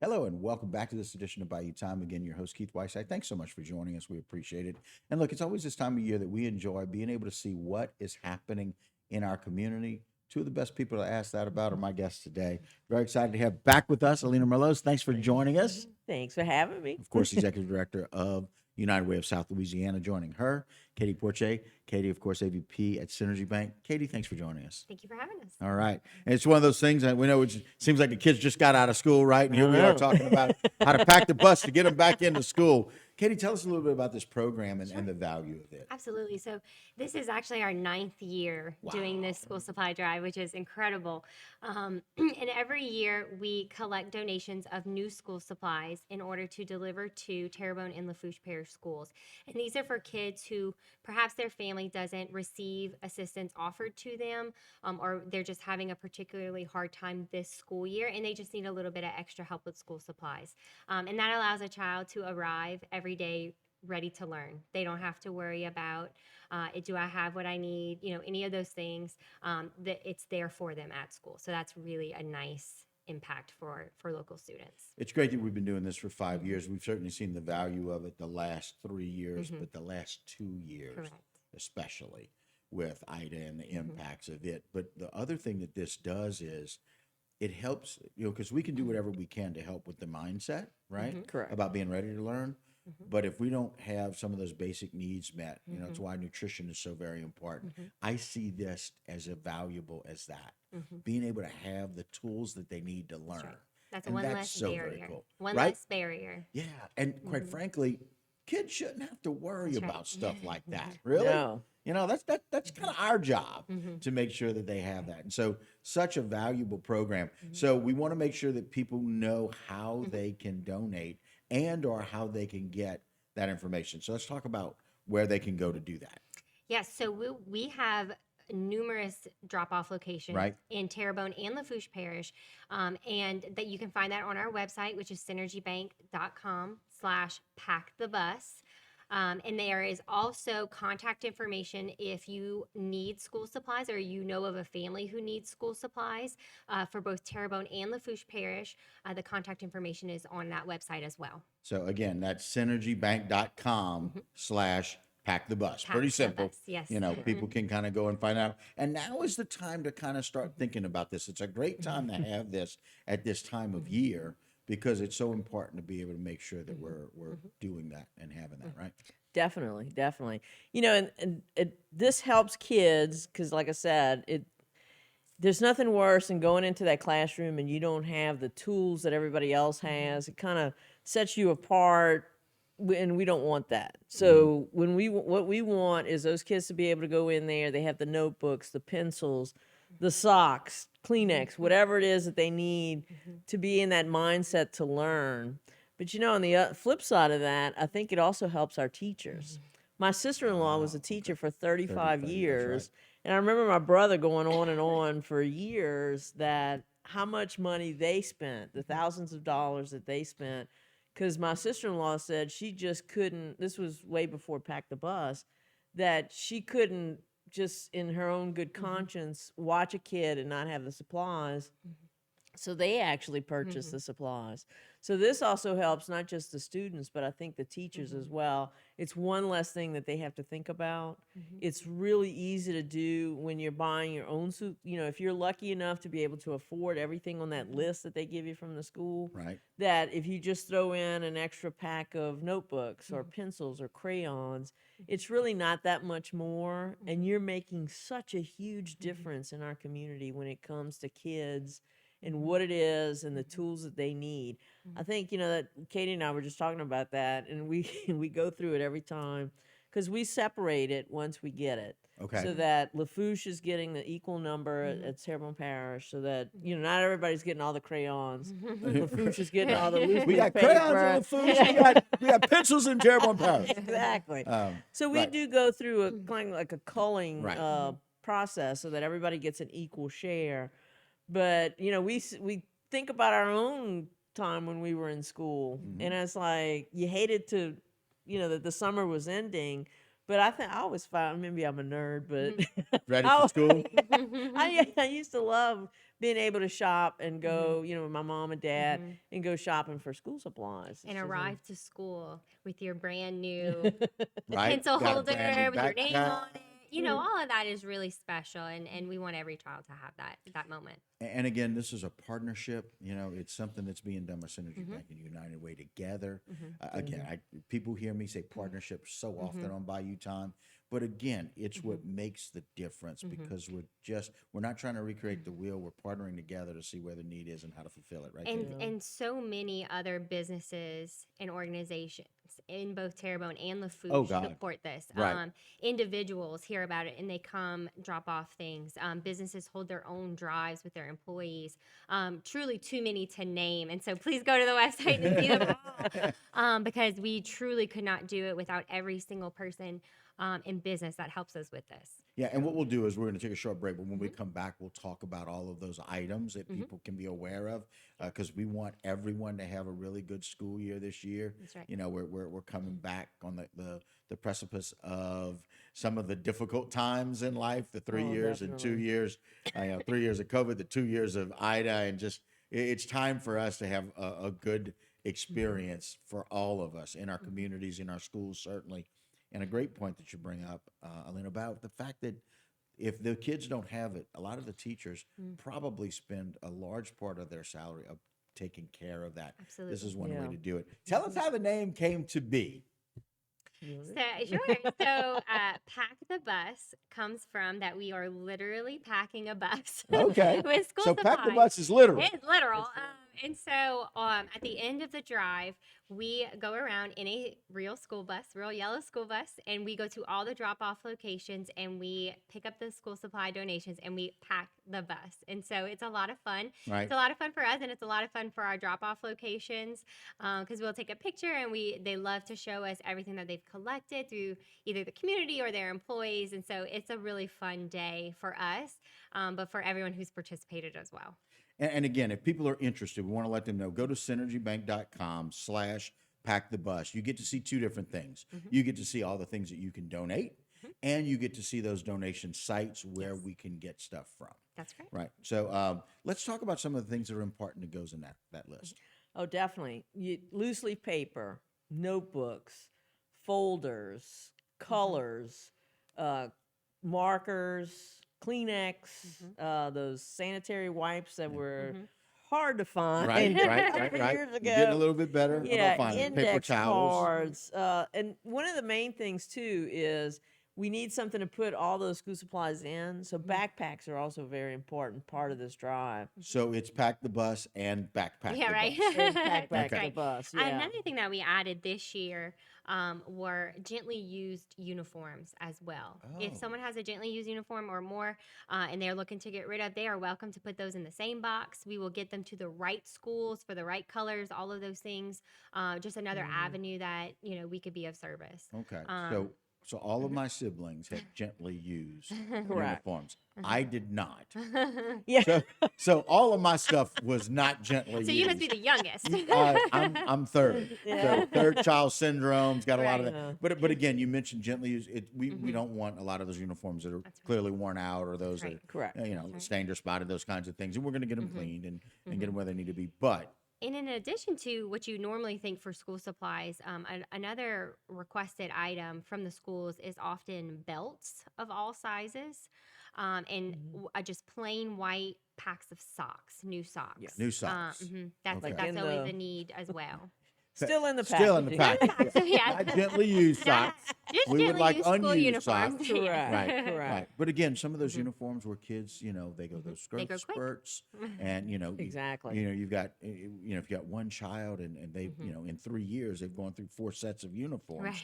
Hello and welcome back to this edition of Bayou Time. Again, your host, Keith Whiteside. Thanks so much for joining us. We appreciate it. And look, it's always this time of year that we enjoy being able to see what is happening in our community. Two of the best people to ask that about are my guests today. Very excited to have back with us Alina Merlos. Thanks for joining us. Thanks for having me. Of course, Executive Director of United Way of South Louisiana. Joining her, Katie Porche. Katie, of course, AVP at Synergy Bank. Katie, thanks for joining us. Thank you for having us. All right. And it's one of those things that we know it seems like the kids just got out of school, right? And here we are talking about how to pack the bus to get them back into school. Katie, tell us a little bit about this program and the value of it. Absolutely. So this is actually our 9th year doing this school supply drive, which is incredible. And every year we collect donations of new school supplies in order to deliver to Terrebonne and Lafourche Parish schools. And these are for kids who perhaps their family doesn't receive assistance offered to them, or they're just having a particularly hard time this school year, and they just need a little bit of extra help with school supplies. And that allows a child to arrive every day ready to learn. They don't have to worry about, do I have what I need? Any of those things, that it's there for them at school. So that's really a nice impact for local students. It's great that we've been doing this for 5 years. We've certainly seen the value of it the last 3 years, but the last 2 years, Correct. especially with Ida and the impacts of it. But the other thing that this does is it helps, because we can do whatever we can to help with the mindset, right? Correct. About being ready to learn. But if we don't have some of those basic needs met, it's why nutrition is so very important. I see this as valuable as that. Being able to have the tools that they need to learn. Right. That's And one that's less so very barrier. cool, One right? less barrier. Yeah. And quite frankly, kids shouldn't have to worry That's right. about stuff like that. Really? No. That's kind of our job to make sure that they have that. And so such a valuable program. So we want to make sure that people know how they can donate and or how they can get that information. So let's talk about where they can go to do that. Yes, so we have numerous drop-off locations Right. in Terrebonne and Lafourche Parish, and that you can find that on our website, which is synergybank.com/packthebus. And there is also contact information if you need school supplies or you know of a family who needs school supplies for both Terrebonne and Lafourche Parish. The contact information is on that website as well. So again, that's synergybank.com/pack the bus. Pack Pretty the simple. bus, yes. People can kind of go and find out. And now is the time to kind of start thinking about this. It's a great time to have this at this time of year because it's so important to be able to make sure that we're doing that and having that, right? Definitely. And this helps kids because, like I said, there's nothing worse than going into that classroom and you don't have the tools that everybody else has. It kind of sets you apart, and we don't want that. So what we want is those kids to be able to go in there. They have the notebooks, the pencils, the socks, Kleenex, whatever it is that they need to be in that mindset to learn. But on the flip side of that, I think it also helps our teachers. My sister-in-law was a teacher for 35 years, and I remember my brother going on and on for years that how much money they spent, the thousands of dollars that they spent, because my sister-in-law said she just couldn't, this was way before Pack the Bus, that she couldn't just in her own good conscience watch a kid and not have the supplies. So they actually purchased the supplies. So this also helps not just the students, but I think the teachers as well. It's one less thing that they have to think about. It's really easy to do when you're buying your own suit. If you're lucky enough to be able to afford everything on that list that they give you from the school, Right. that if you just throw in an extra pack of notebooks or pencils or crayons, it's really not that much more. And you're making such a huge difference in our community when it comes to kids and what it is and the tools that they need. I think, that Katie and I were just talking about that, and we we go through it every time because we separate it once we get it. Okay. So that Lafourche is getting the equal number at Terrebonne Parish, so that, not everybody's getting all the crayons. Lafourche is getting all the loose We got paper. crayons in Lafourche. We got pencils in Terrebonne Parish. Exactly. So we right. do go through a kind of like a culling Right. process so that everybody gets an equal share. But we think about our own time when we were in school, and it's like you hated to, that the summer was ending, But I think I always found, maybe I'm a nerd, but Ready I, for school? I used to love being able to shop and go, with my mom and dad and go shopping for school supplies. And It's just arrive to school with your brand new Right? pencil Got a holder brand new with your name backpack. on it. All of that is really special, and we want every child to have that moment. And again, this is a partnership. It's something that's being done by Synergy Bank and United Way together. Again, people hear me say partnership so often on Bayou Time, but again, it's what makes the difference because we're not trying to recreate the wheel. We're partnering together to see where the need is and how to fulfill it. Right? And so many other businesses and organizations in both Terrebonne and Oh LaFouche God. support this. Right. Individuals hear about it and they come drop off things. Businesses hold their own drives with their employees. Truly too many to name. And so please go to the website to see them all, because we truly could not do it without every single person in business that helps us with this. Yeah, and what we'll do is we're going to take a short break, but when we come back, we'll talk about all of those items that people can be aware of, because we want everyone to have a really good school year this year. That's right. We're coming back on the precipice of some of the difficult times in life, the 3 Oh, years and 2 definitely. years, 3 years of COVID, the 2 years of Ida, and just it's time for us to have a good experience for all of us in our communities, in our schools, certainly. And a great point that you bring up, Aline, about the fact that if the kids don't have it, a lot of the teachers probably spend a large part of their salary of taking care of that. Absolutely. This is one way Yeah. to do it. Tell us how the name came to be. So sure. So pack the bus comes from that we are literally packing a bus. Okay. With school So pack the supplies. bus is literal. It's literal. And so at the end of the drive, we go around in a real school bus, real yellow school bus, and we go to all the drop-off locations and we pick up the school supply donations and we pack the bus. And so it's a lot of fun. Right. It's a lot of fun for us, and it's a lot of fun for our drop-off locations, because we'll take a picture and they love to show us everything that they've collected through either the community or their employees. And so it's a really fun day for us, but for everyone who's participated as well. And again, if people are interested, we want to let them know, go to synergybank.com/pack the bus. You get to see two different things. You get to see all the things that you can donate, and you get to see those donation sites where we can get stuff from. That's great. Right. So let's talk about some of the things that are important that goes in that list. Oh, definitely. Loose leaf paper, notebooks, folders, colors, markers, Kleenex, those sanitary wipes that were hard to find Right. years You're ago. getting a little bit better about finding paper Index towels. cards. And one of the main things too is we need something to put all those school supplies in. So backpacks are also a very important part of this drive. So it's pack the bus and backpack Yeah, the right. bus. Backpack That's the right. bus. Yeah. Another thing that we added this year were gently used uniforms as well. If Oh. someone has a gently used uniform or more and they're looking to get rid of, they are welcome to put those in the same box. We will get them to the right schools for the right colors, all of those things. Just another avenue that, we could be of service. Okay. Um, So all of my siblings had gently used Correct. uniforms. I did not. Yeah. So all of my stuff was not gently So used. you must be the youngest. I'm third. Yeah. So third child syndrome's got a lot of Right. that. But again, you mentioned gently used. We don't want a lot of those uniforms that are clearly worn out or those right. that Correct. stained or spotted, those kinds of things. And we're going to get them cleaned and get them where they need to be. But And in addition to what you normally think for school supplies, another requested item from the schools is often belts of all sizes, and just plain white packs of socks, new socks. Yeah. new socks. That's Okay. that's In always the- a need as well. Still in the package. Still in the package. So, yeah. Not gently used socks. Just We would gently like used school unused socks. uniforms. Correct. Right, Correct. right. But again, some of those uniforms were kids, they go those They go quick. spurts, and Exactly. you've got if you got one child and they in 3 years they've gone through 4 sets of uniforms. Right.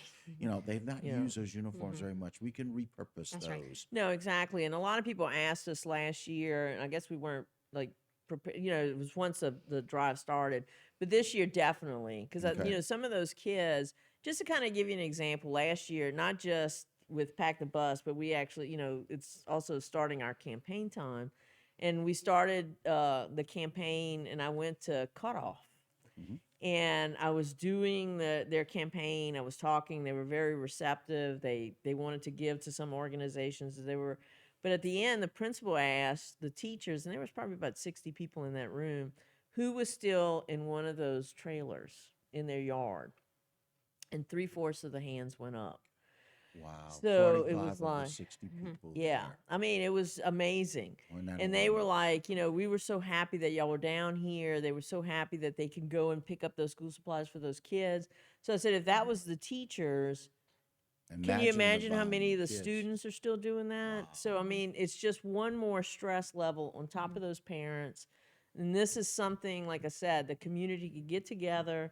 They've not Yeah. used those uniforms very much. We can repurpose That's those. right. No, exactly. And a lot of people asked us last year, and I guess we weren't like prepared. It was once the drive started, but this year definitely, because Okay. some of those kids. Just to kind of give you an example, last year, not just with Pack the Bus, but we actually, it's also starting our campaign time, and we started the campaign, and I went to Cutoff. and I was doing their campaign. I was talking. They were very receptive. They wanted to give to some organizations. But at the end, the principal asked the teachers, and there was probably about 60 people in that room, who was still in one of those trailers in their yard, and 3/4 of the hands went up. Wow. So 45 it was of the like, 60 people yeah, there. I mean, it was amazing. Wasn't that a And they were wonder? like, we were so happy that y'all were down here. They were so happy that they can go and pick up those school supplies for those kids. So I said, if that was the teachers, can you imagine the how many of the kids. students are still doing that? So, I mean, it's just one more stress level on top of those parents. And this is something, like I said, the community could get together,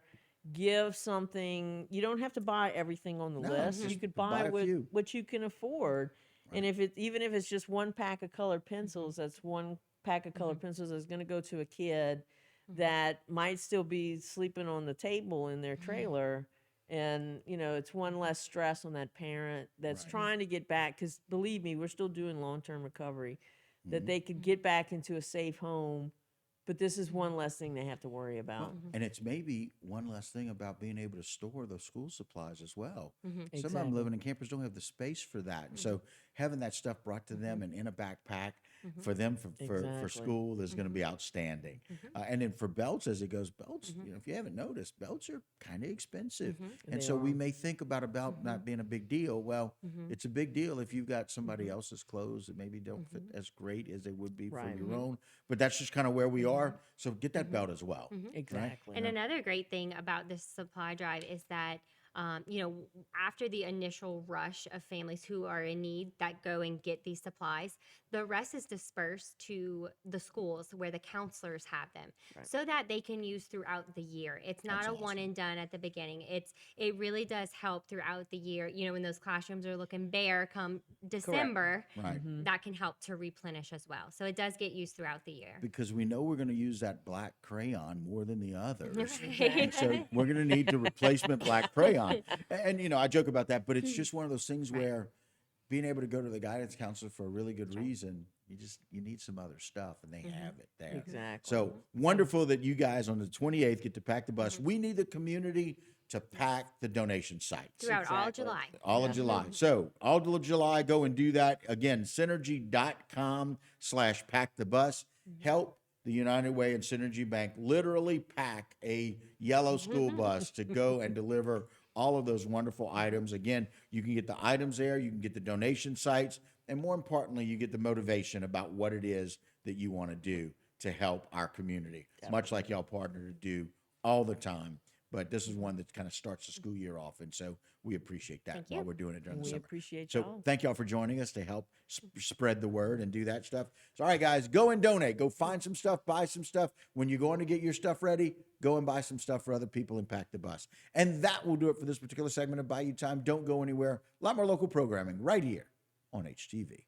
give something. You don't have to buy everything on the No, list. just You could buy buy a few. what you can afford. And Right. even if it's just one pack of colored pencils, that's one pack of colored pencils that's going to go to a kid that might still be sleeping on the table in their trailer. And it's one less stress on that parent that's Right. trying to get back, because believe me, we're still doing long-term recovery, that they could get back into a safe home. But this is one less thing they have to worry about. And it's maybe one less thing about being able to store those school supplies as well. Some of them Exactly. living in campers don't have the space for that. And so having that stuff brought to them and in a backpack for them for Exactly. school is going to be outstanding. And then for belts, as it goes, belts, if you haven't noticed, belts are kind of expensive. And They so we are. may think about a belt not being a big deal. Well, it's a big deal if you've got somebody else's clothes that maybe don't fit as great as they would be for Right. your own. But that's just kind of where we are. So get that belt as well. Exactly. And another great thing about this supply drive is that, after the initial rush of families who are in need that go and get these supplies, the rest is dispersed to the schools where the counselors have them, so that they can use throughout the year. It's not That's a awesome. one and done at the beginning. It really does help throughout the year. When those classrooms are looking bare come December, Right. that can help to replenish as well. So it does get used throughout the year. Because we know we're going to use that black crayon more than the others. Right. And so we're going to need the replacement black crayon. And I joke about that, but it's just one of those things where being able to go to the guidance counselor for a really good reason, you need some other stuff, and they have it there. Exactly. So wonderful that you guys on the 28th get to pack the bus. We need the community to pack the donation sites. Throughout all Exactly. July. All of July. So all of July, go and do that. Again, synergy.com/packthebus. Help the United Way and Synergy Bank literally pack a yellow school bus to go and deliver all of those wonderful items. Again, you can get the items there, you can get the donation sites, and more importantly, you get the motivation about what it is that you want to do to help our community, much like y'all partner to do all the time. But this is one that kind of starts the school year off, and so we appreciate that Thank while you. we're doing it during the We summer. appreciate So y'all. thank y'all for joining us to help spread the word and do that stuff. So all right, guys, go and donate. Go find some stuff, buy some stuff. When you're going to get your stuff ready, go and buy some stuff for other people and pack the bus. And that will do it for this particular segment of Bayou Time. Don't go anywhere. A lot more local programming right here on HTV.